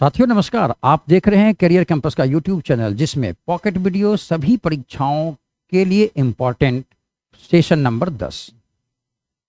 साथियों नमस्कार। आप देख रहे हैं करियर कैंपस का यूट्यूब चैनल, जिसमें पॉकेट वीडियो सभी परीक्षाओं के लिए इम्पॉर्टेंट सेशन नंबर 10।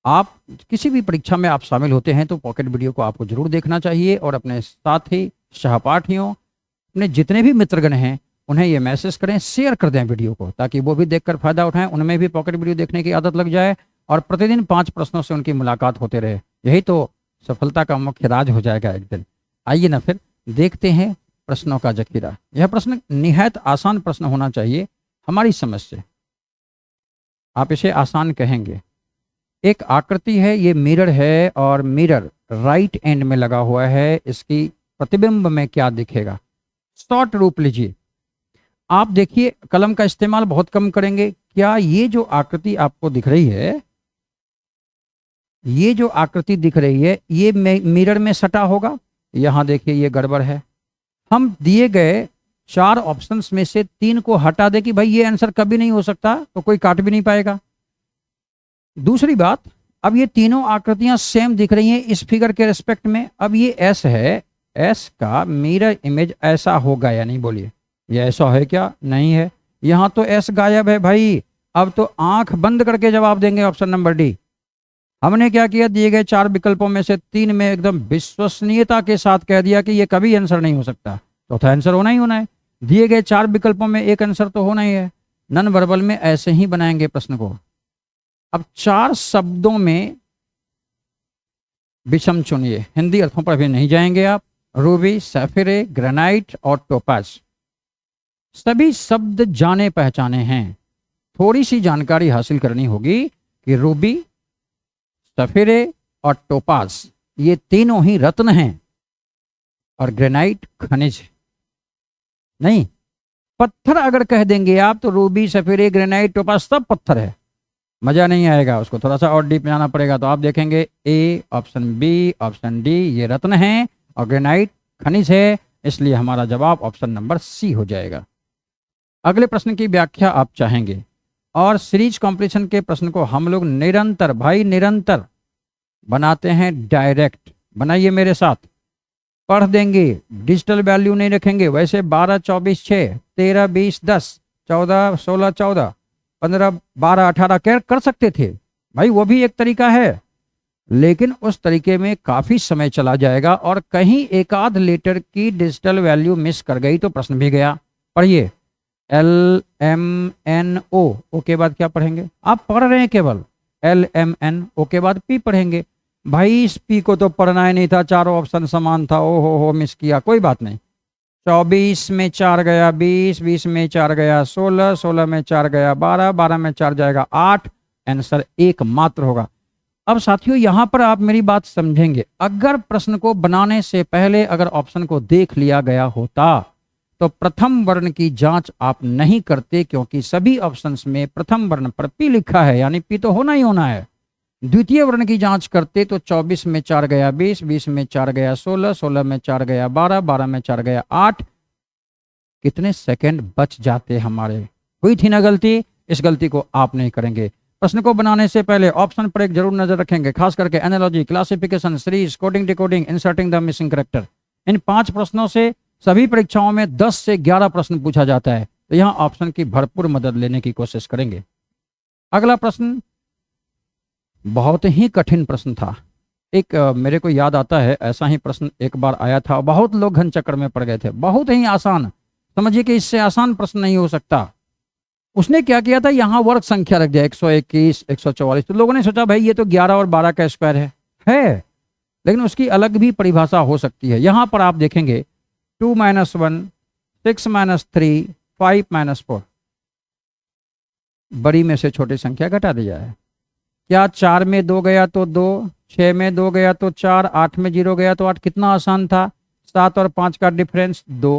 आप किसी भी परीक्षा में आप शामिल होते हैं तो पॉकेट वीडियो को आपको जरूर देखना चाहिए और अपने साथी सहपाठियों, अपने जितने भी मित्रगण हैं उन्हें ये मैसेज करें, शेयर कर दें वीडियो को, ताकि वो भी देखकर फायदा उठाएं, उनमें भी पॉकेट वीडियो देखने की आदत लग जाए और प्रतिदिन 5 प्रश्नों से उनकी मुलाकात होते रहे। यही तो सफलता का मुख्य राज हो जाएगा एक दिन। आइए ना फिर देखते हैं प्रश्नों का जखीरा। यह प्रश्न निहायत आसान प्रश्न होना चाहिए हमारी समझ से। आप इसे आसान कहेंगे। एक आकृति है, ये मिरर है और मिरर राइट एंड में लगा हुआ है। इसकी प्रतिबिंब में क्या दिखेगा? शॉर्ट रूप लीजिए। आप देखिए, कलम का इस्तेमाल बहुत कम करेंगे। क्या ये जो आकृति आपको दिख रही है, ये जो आकृति दिख रही है, ये मिरर में सटा होगा? यहां देखिए, ये गड़बड़ है। हम दिए गए 4 ऑप्शंस में से 3 को हटा दे कि भाई ये आंसर कभी नहीं हो सकता, तो कोई काट भी नहीं पाएगा। दूसरी बात, अब ये तीनों आकृतियां सेम दिख रही हैं इस फिगर के रिस्पेक्ट में। अब ये एस है, एस का मिरर इमेज ऐसा होगा या नहीं? बोलिए, ये ऐसा है क्या? नहीं है। यहां तो एस गायब है भाई। अब तो आंख बंद करके जवाब देंगे ऑप्शन नंबर डी। हमने क्या किया, दिए गए 4 विकल्पों में से 3 में एकदम विश्वसनीयता के साथ कह दिया कि ये कभी आंसर नहीं हो सकता, तो आंसर होना ही होना है। दिए गए 4 विकल्पों में एक आंसर तो होना ही है। नन वर्बल में ऐसे ही बनाएंगे प्रश्न को। अब 4 शब्दों में विषम चुनिए। हिंदी अर्थों पर भी नहीं जाएंगे आप। रूबी, सैफिरे, ग्रेनाइट और टोपाज, सभी शब्द जाने पहचाने हैं। थोड़ी सी जानकारी हासिल करनी होगी कि रूबी, सफेरे और टोपाज ये तीनों ही रत्न हैं और ग्रेनाइट खनिज नहीं। पत्थर अगर कह देंगे आप तो रूबी, सफेरे, ग्रेनाइट, टोपाज सब पत्थर है, मजा नहीं आएगा। उसको थोड़ा सा और डीप जाना पड़ेगा। तो आप देखेंगे ए, ऑप्शन बी, ऑप्शन डी ये रत्न हैं और ग्रेनाइट खनिज है, इसलिए हमारा जवाब ऑप्शन नंबर सी हो जाएगा। अगले प्रश्न की व्याख्या आप चाहेंगे और सीरीज कॉम्पिटिशन के प्रश्न को हम लोग निरंतर निरंतर बनाते हैं। डायरेक्ट बनाइए मेरे साथ, पढ़ देंगे, डिजिटल वैल्यू नहीं रखेंगे। वैसे 12, 24, 6, 13, 20, 10, 14, 16, 14, 15, 12, 18 कर सकते थे भाई, वो भी एक तरीका है, लेकिन उस तरीके में काफी समय चला जाएगा और कहीं एक आध लेटर की डिजिटल वैल्यू मिस कर गई तो प्रश्न भी गया। पढ़िए, LMNO, ओ के बाद क्या पढ़ेंगे? आप पढ़ रहे हैं केवल LMN, ओ के बाद P पढ़ेंगे। भाई इस P को तो पढ़ना ही नहीं था, चारों ऑप्शन समान था। ओ हो मिस किया, कोई बात नहीं। 24 में 4 गया 20, 20 में 4 गया 16, 16 में 4 गया 12, 12 में 4 जाएगा 8। आंसर एक मात्र होगा। अब साथियों, यहां पर आप मेरी बात समझेंगे। अगर प्रश्न को बनाने से पहले अगर ऑप्शन को देख लिया गया होता तो प्रथम वर्ण की जांच आप नहीं करते, क्योंकि सभी ऑप्शंस में प्रथम वर्ण पर पी लिखा है, यानी पी तो होना ही होना है। द्वितीय वर्ण की जांच करते तो 24 में 4 गया 20, 20 में 4 गया 16, 16 में 4 गया 12, 12 में 4 गया 8। कितने सेकंड बच जाते हमारे। हुई थी ना गलती, इस गलती को आप नहीं करेंगे। प्रश्न को बनाने से पहले ऑप्शन पर एक जरूर नजर रखेंगे, खास करके analogy, classification, series, coding, decoding, inserting the missing character. इन 5 प्रश्नों से सभी परीक्षाओं में 10 से 11 प्रश्न पूछा जाता है, तो यहां ऑप्शन की भरपूर मदद लेने की कोशिश करेंगे। अगला प्रश्न बहुत ही कठिन प्रश्न था। एक मेरे को याद आता है, ऐसा ही प्रश्न एक बार आया था, बहुत लोग घन चक्कर में पड़ गए थे। बहुत ही आसान, समझिए कि इससे आसान प्रश्न नहीं हो सकता। उसने क्या किया था, यहां वर्ग संख्या रख दिया 121, 144। तो लोगों ने सोचा भाई ये तो 11 और 12 का स्क्वायर है, लेकिन उसकी अलग भी परिभाषा हो सकती है। यहां पर आप देखेंगे 2 - 1, 6 - 3, 5 - 4, बड़ी में से छोटी संख्या घटा दी जाए। क्या 4 में 2 गया तो 2, 6 में 2 गया तो 4, 8 में 0 गया तो 8। कितना आसान था। 7 और 5 का डिफरेंस 2,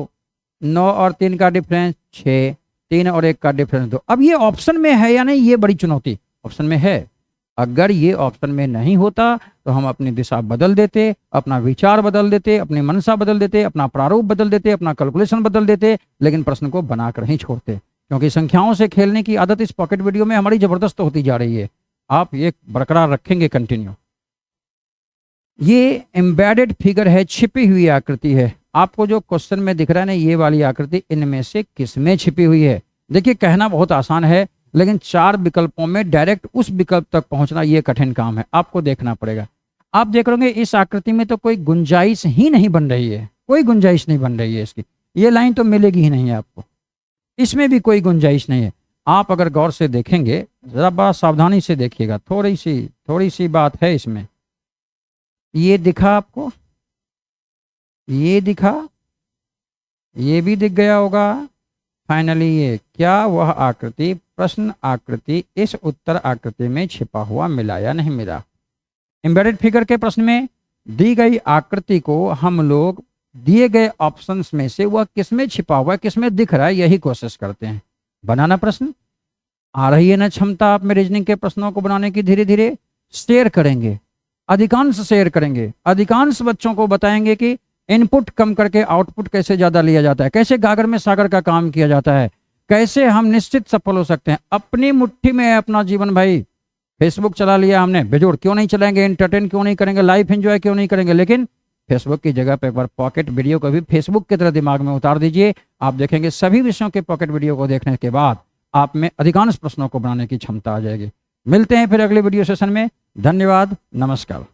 9 और 3 का डिफरेंस 6, 3 और 1 का डिफरेंस 2। अब ये ऑप्शन में है या नहीं, ये बड़ी चुनौती। ऑप्शन में है। अगर ये ऑप्शन में नहीं होता तो हम अपनी दिशा बदल देते, अपना विचार बदल देते, अपनी मनसा बदल देते, अपना प्रारूप बदल देते, अपना कैलकुलेशन बदल देते, लेकिन प्रश्न को बनाकर ही छोड़ते, क्योंकि संख्याओं से खेलने की आदत इस पॉकेट वीडियो में हमारी जबरदस्त होती जा रही है। आप ये बरकरार रखेंगे कंटिन्यू। ये एम्बेडेड फिगर है, छिपी हुई आकृति है। आपको जो क्वेश्चन में दिख रहा है ना, ये वाली आकृति इनमें से किसमें छिपी हुई है? देखिए कहना बहुत आसान है, लेकिन 4 विकल्पों में डायरेक्ट उस विकल्प तक पहुंचना ये कठिन काम है, आपको देखना पड़ेगा। आप देख रहे होंगे इस आकृति में तो कोई गुंजाइश ही नहीं बन रही है, कोई गुंजाइश नहीं बन रही है इसकी, ये लाइन तो मिलेगी ही नहीं आपको, इसमें भी कोई गुंजाइश नहीं है। आप अगर गौर से देखेंगे, जरा बड़ा सावधानी से देखिएगा, थोड़ी सी बात है इसमें। ये दिखा आपको, ये दिखा, ये भी दिख गया होगा। फाइनली ये क्या वह आकृति, प्रश्न आकृति इस उत्तर आकृति में छिपा हुआ मिला या नहीं मिला? एम्बेडेड फिगर के प्रश्न में दी गई आकृति को हम लोग दिए गए ऑप्शंस में से वह किसमें छिपा हुआ है, किसमें दिख रहा है, यही कोशिश करते हैं। बनाना प्रश्न आ रही है ना क्षमता आप में रीजनिंग के प्रश्नों को बनाने की? धीरे धीरे शेयर करेंगे, अधिकांश शेयर करेंगे, अधिकांश बच्चों को बताएंगे कि इनपुट कम करके आउटपुट कैसे ज्यादा लिया जाता है, कैसे गागर में सागर का काम किया जाता है, कैसे हम निश्चित सफल हो सकते हैं। अपनी मुट्ठी में है अपना जीवन भाई। फेसबुक चला लिया हमने, बेजोड़ क्यों नहीं चलाएंगे, एंटरटेन क्यों नहीं करेंगे, लाइफ एंजॉय क्यों नहीं करेंगे? लेकिन फेसबुक की जगह पर एक बार पॉकेट वीडियो को भी फेसबुक की तरह दिमाग में उतार दीजिए। आप देखेंगे सभी विषयों के पॉकेट वीडियो को देखने के बाद आप में अधिकांश प्रश्नों को बनाने की क्षमता आ जाएगी। मिलते हैं फिर अगले वीडियो सेशन में। धन्यवाद, नमस्कार।